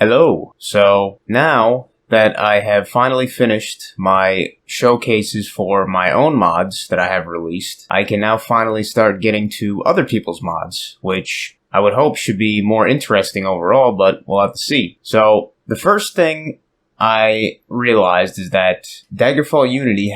Hello. So now that I have finally finished my showcases for my own mods that I have released, I can now finally start getting to other people's mods, which I would hope should be more interesting overall, but we'll have to see. So the first thing I realized is that Daggerfall Unity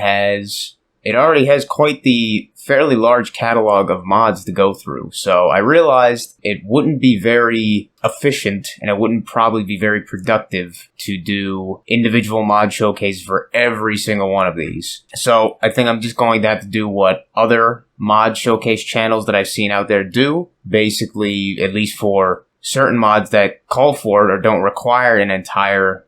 already has quite the fairly large catalog of mods to go through. So I realized it wouldn't be very efficient and it wouldn't probably be very productive to do individual mod showcases for every single one of these. So I think I'm just going to have to do what other mod showcase channels that I've seen out there do. Basically, at least for certain mods that call for it or don't require an entire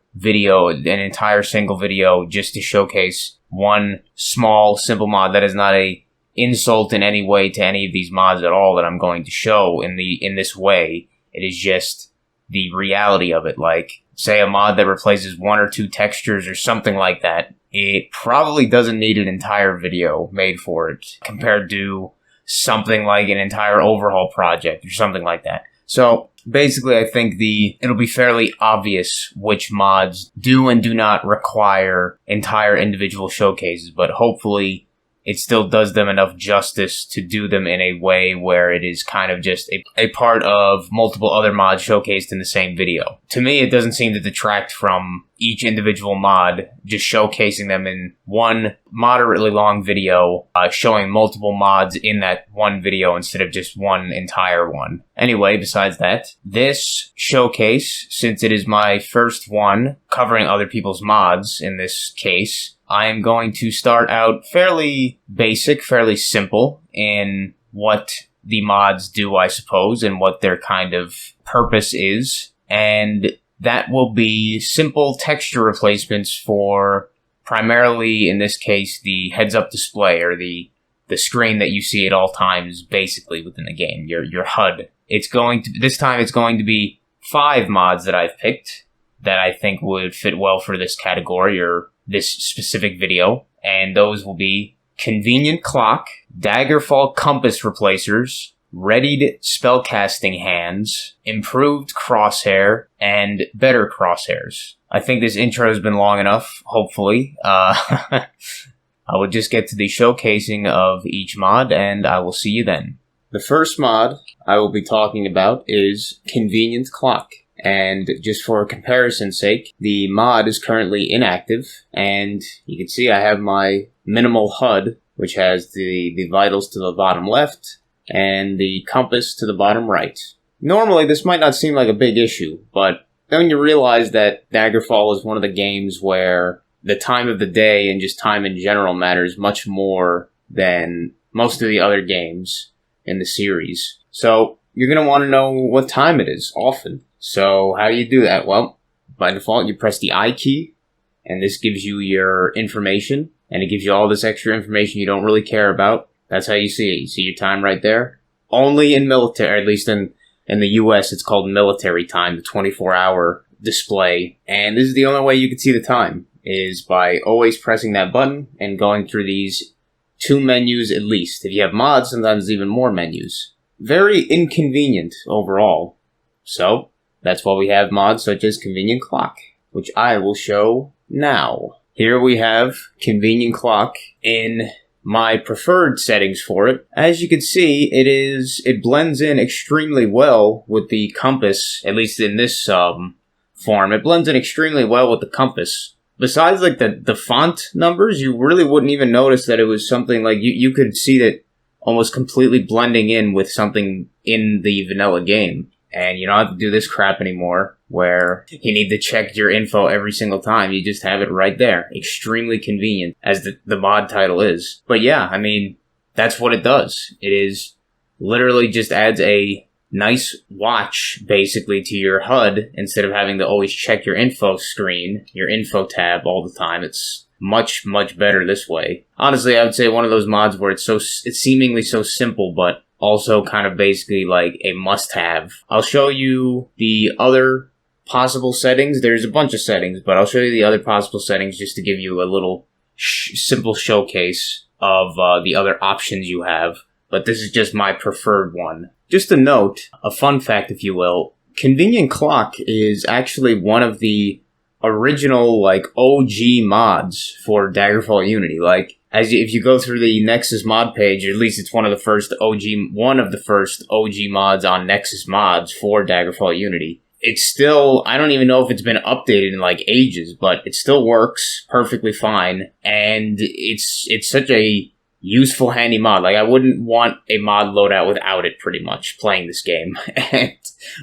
single video just to showcase one small, simple mod. That is not a insult in any way to any of these mods at all that I'm going to show in this way. It is just the reality of it. Like, say a mod that replaces one or two textures or something like that, it probably doesn't need an entire video made for it compared to something like an entire overhaul project or something like that. So basically, I think it'll be fairly obvious which mods do and do not require entire individual showcases, but hopefully it still does them enough justice to do them in a way where it is kind of just a part of multiple other mods showcased in the same video. To me, it doesn't seem to detract from each individual mod, just showcasing them in one moderately long video, showing multiple mods in that one video instead of just one entire one. Anyway, besides that, this showcase, since it is my first one covering other people's mods in this case, I am going to start out fairly basic, fairly simple in what the mods do, I suppose, and what their kind of purpose is. And that will be simple texture replacements for primarily, in this case, the heads-up display or the screen that you see at all times, basically, within the game, your HUD. This time it's going to be 5 mods that I've picked that I think would fit well for this category or this specific video, and those will be Convenient Clock, Daggerfall Compass Replacers, Readied Spellcasting Hands, Improved Crosshair, and Better Crosshairs. I think this intro has been long enough, hopefully. I will just get to the showcasing of each mod, and I will see you then. The first mod I will be talking about is Convenient Clock. And just for comparison's sake, the mod is currently inactive, and you can see I have my minimal HUD, which has the vitals to the bottom left, and the compass to the bottom right. Normally, this might not seem like a big issue, but then you realize that Daggerfall is one of the games where the time of the day and just time in general matters much more than most of the other games in the series. So, you're going to want to know what time it is, often. So, how do you do that? Well, by default, you press the I key, and this gives you your information, and it gives you all this extra information you don't really care about. That's how you see it. You see your time right there. Only in military, at least in the US, it's called military time, the 24-hour display. And this is the only way you can see the time, is by always pressing that button and going through these 2 menus at least. If you have mods, sometimes even more menus. Very inconvenient overall. So, that's why we have mods such as Convenient Clock, which I will show now. Here we have Convenient Clock in my preferred settings for it. As you can see, it blends in extremely well with the compass, at least in this form. It blends in extremely well with the compass. Besides like the font numbers, you really wouldn't even notice that it was something like you could see that almost completely blending in with something in the vanilla game. And you don't have to do this crap anymore, where you need to check your info every single time. You just have it right there. Extremely convenient, as the mod title is. But yeah, I mean, that's what it does. It is literally just adds a nice watch, basically, to your HUD, instead of having to always check your info screen, your info tab all the time. It's much, much better this way. Honestly, I would say one of those mods where it's seemingly so simple, but also kind of basically like a must-have. I'll show you the other possible settings. There's a bunch of settings, but I'll show you the other possible settings just to give you a little simple showcase of the other options you have. But this is just my preferred one. Just a note, a fun fact if you will, Convenient Clock is actually one of the original, like, OG mods for Daggerfall Unity. Like, if you go through the Nexus mod page, or at least it's one of the first OG mods on Nexus mods for Daggerfall Unity. It's still, I don't even know if it's been updated in like ages, but it still works perfectly fine, and it's such a useful, handy mod. Like, I wouldn't want a mod loadout without it, pretty much, playing this game.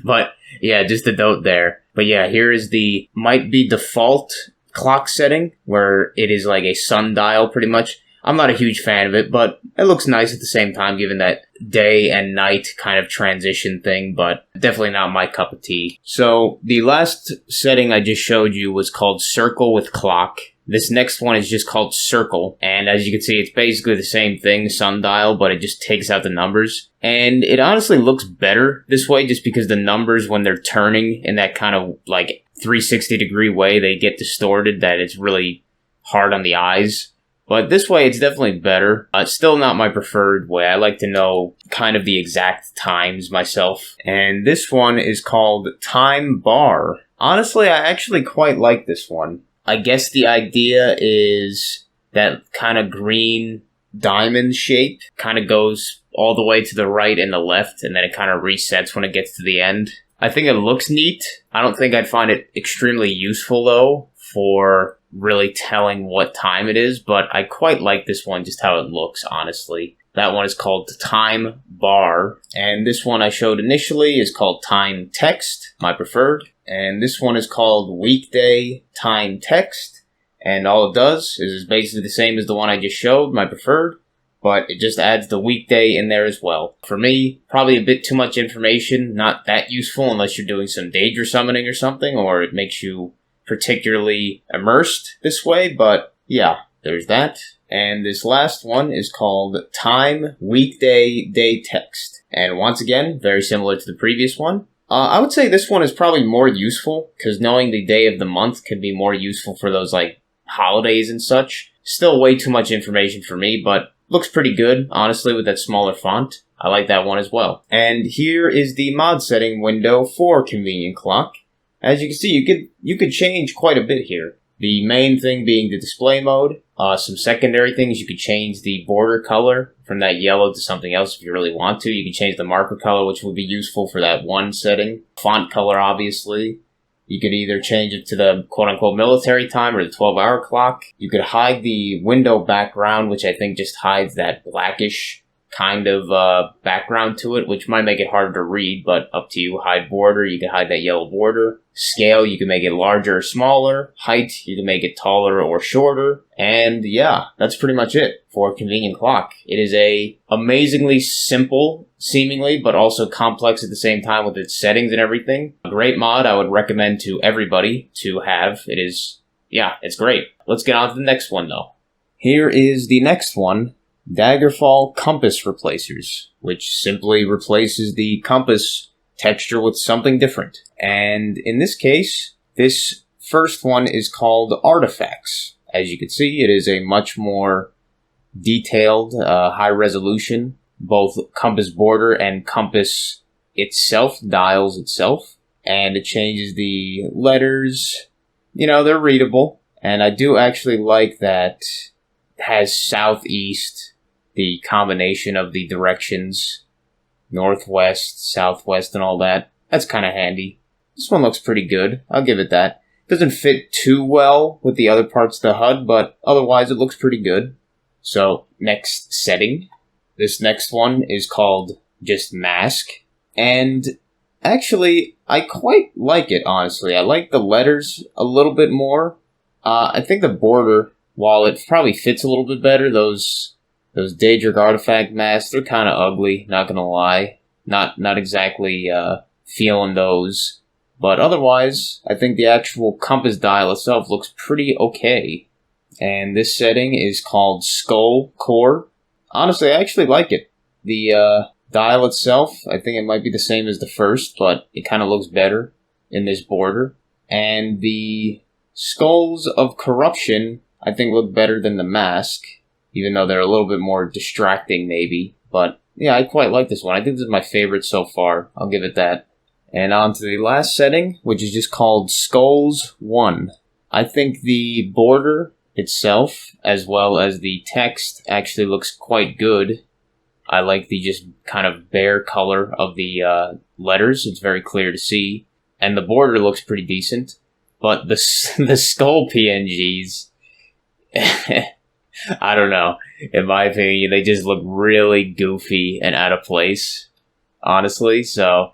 But, yeah, just a note there. But yeah, here is the, might be default clock setting, where it is like a sundial, pretty much. I'm not a huge fan of it, but it looks nice at the same time, given that day and night kind of transition thing, but definitely not my cup of tea. So, the last setting I just showed you was called Circle with Clock. This next one is just called Circle, and as you can see, it's basically the same thing, sundial, but it just takes out the numbers. And it honestly looks better this way, just because the numbers, when they're turning in that kind of, like, 360-degree way, they get distorted, that it's really hard on the eyes. But this way, it's definitely better. It's still not my preferred way. I like to know kind of the exact times myself. And this one is called Time Bar. Honestly, I actually quite like this one. I guess the idea is that kind of green diamond shape kind of goes all the way to the right and the left, and then it kind of resets when it gets to the end. I think it looks neat. I don't think I'd find it extremely useful, though, for really telling what time it is, but I quite like this one, just how it looks, honestly. That one is called Time Bar, and this one I showed initially is called Time Text, my preferred, and this one is called Weekday Time Text, and all it does is it's basically the same as the one I just showed, my preferred, but it just adds the weekday in there as well. For me, probably a bit too much information, not that useful unless you're doing some Daedra summoning or something, or it makes you particularly immersed this way, but yeah, there's that. And this last one is called Time Weekday Day Text. And once again, very similar to the previous one. I would say this one is probably more useful, because knowing the day of the month could be more useful for those, like, holidays and such. Still way too much information for me, but looks pretty good, honestly, with that smaller font. I like that one as well. And here is the mod setting window for Convenient Clock. As you can see, you could change quite a bit here. The main thing being the display mode. Some secondary things, you could change the border color from that yellow to something else if you really want to. You can change the marker color, which would be useful for that one setting. Font color, obviously. You could either change it to the quote-unquote military time or the 12-hour clock. You could hide the window background, which I think just hides that blackish kind of background to it, which might make it harder to read, but up to you. Hide border, you can hide that yellow border. Scale, you can make it larger or smaller. Height, you can make it taller or shorter. And yeah, that's pretty much it for Convenient Clock. It is a amazingly simple, seemingly, but also complex at the same time with its settings and everything. A great mod I would recommend to everybody to have. It is, yeah, it's great. Let's get on to the next one, though. Here is the next one. Daggerfall Compass Replacers, which simply replaces the compass texture with something different. And in this case, this first one is called Artifacts. As you can see, it is a much more detailed, high resolution, both compass border and compass itself, dials itself. And it changes the letters. You know, they're readable. And I do actually like that it has southeast, the combination of the directions, northwest, southwest, and all that. That's kind of handy. This one looks pretty good. I'll give it that. Doesn't fit too well with the other parts of the HUD, but otherwise it looks pretty good. So, next setting. This next one is called just Mask. And actually, I quite like it, honestly. I like the letters a little bit more. I think the border, while it probably fits a little bit better, those Daedric artifact masks, they're kind of ugly, not gonna lie. Not exactly feeling those. But otherwise, I think the actual compass dial itself looks pretty okay. And this setting is called Skull Core. Honestly, I actually like it. The dial itself, I think it might be the same as the first, but it kind of looks better in this border. And the Skulls of Corruption, I think, look better than the mask, even though they're a little bit more distracting, maybe. But, yeah, I quite like this one. I think this is my favorite so far. I'll give it that. And on to the last setting, which is just called Skulls 1. I think the border itself, as well as the text, actually looks quite good. I like the just kind of bare color of the letters. It's very clear to see. And the border looks pretty decent. But the skull PNGs, I don't know. In my opinion, they just look really goofy and out of place, honestly. So,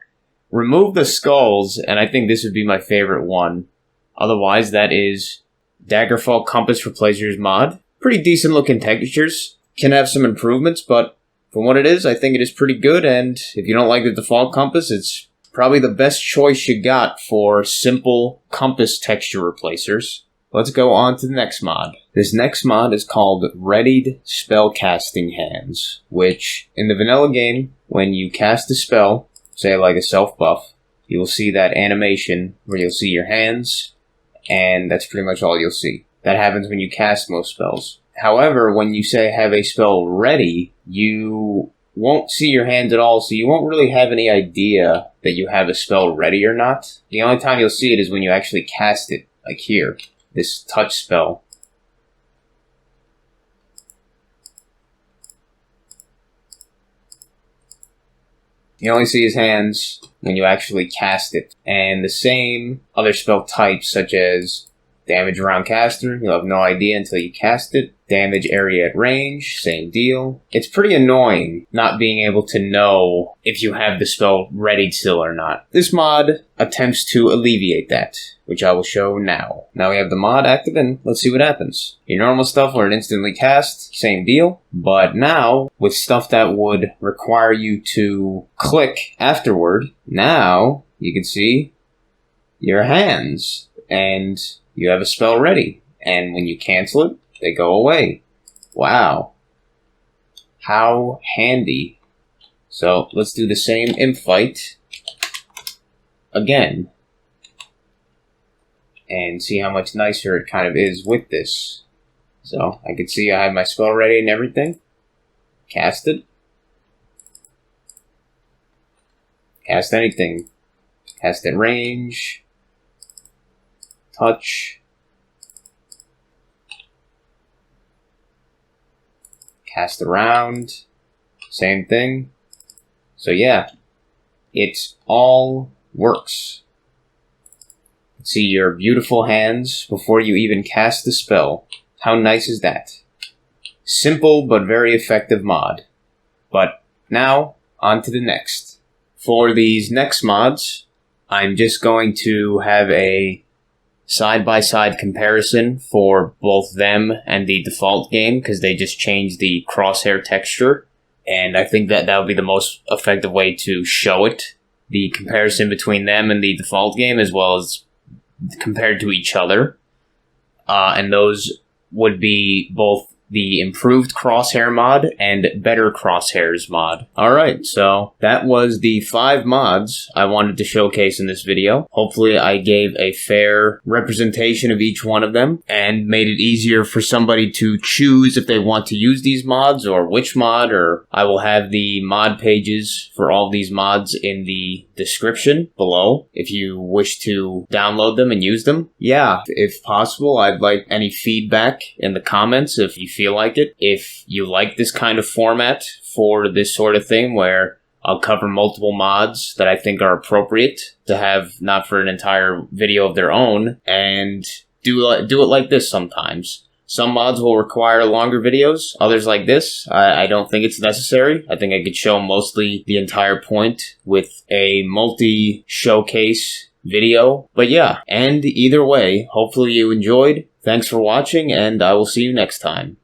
remove the skulls, and I think this would be my favorite one. Otherwise, that is Daggerfall Compass Replacers mod. Pretty decent looking textures. Can have some improvements, but for what it is, I think it is pretty good, and if you don't like the default compass, it's probably the best choice you got for simple compass texture replacers. Let's go on to the next mod. This next mod is called Readied Spellcasting Hands, which, in the vanilla game, when you cast a spell, say like a self-buff, you will see that animation where you'll see your hands, and that's pretty much all you'll see. That happens when you cast most spells. However, when you say have a spell ready, you won't see your hands at all, so you won't really have any idea that you have a spell ready or not. The only time you'll see it is when you actually cast it, like here, this touch spell. You only see his hands when you actually cast it. And the same other spell types, such as damage around caster, you'll have no idea until you cast it. Damage area at range, same deal. It's pretty annoying not being able to know if you have the spell ready still or not. This mod attempts to alleviate that, which I will show now. Now we have the mod active, and let's see what happens. Your normal stuff where it instantly casts, same deal. But now, with stuff that would require you to click afterward, now you can see your hands, and you have a spell ready. And when you cancel it, they go away. Wow. How handy. So, let's do the same imp fight again. And see how much nicer it kind of is with this. So, I can see I have my spell ready and everything. Cast it. Cast anything. Cast at range. Touch. Cast around. Same thing. So yeah, it all works. See your beautiful hands before you even cast the spell. How nice is that? Simple but very effective mod. But now, on to the next. For these next mods, I'm just going to have a side-by-side comparison for both them and the default game, because they just changed the crosshair texture, and I think that would be the most effective way to show it. The comparison between them and the default game, as well as compared to each other. And those would be both the improved Crosshair mod and better Crosshairs mod. Alright, so that was the 5 mods I wanted to showcase in this video. Hopefully I gave a fair representation of each one of them and made it easier for somebody to choose if they want to use these mods or which mod, or I will have the mod pages for all these mods in the description below if you wish to download them and use them. Yeah, if possible, I'd like any feedback in the comments if you feel like it. If you like this kind of format for this sort of thing where I'll cover multiple mods that I think are appropriate to have, not for an entire video of their own, and do it like this sometimes. Some mods will require longer videos, others like this. I don't think it's necessary. I think I could show mostly the entire point with a multi-showcase video. But yeah, and either way, hopefully you enjoyed. Thanks for watching, and I will see you next time.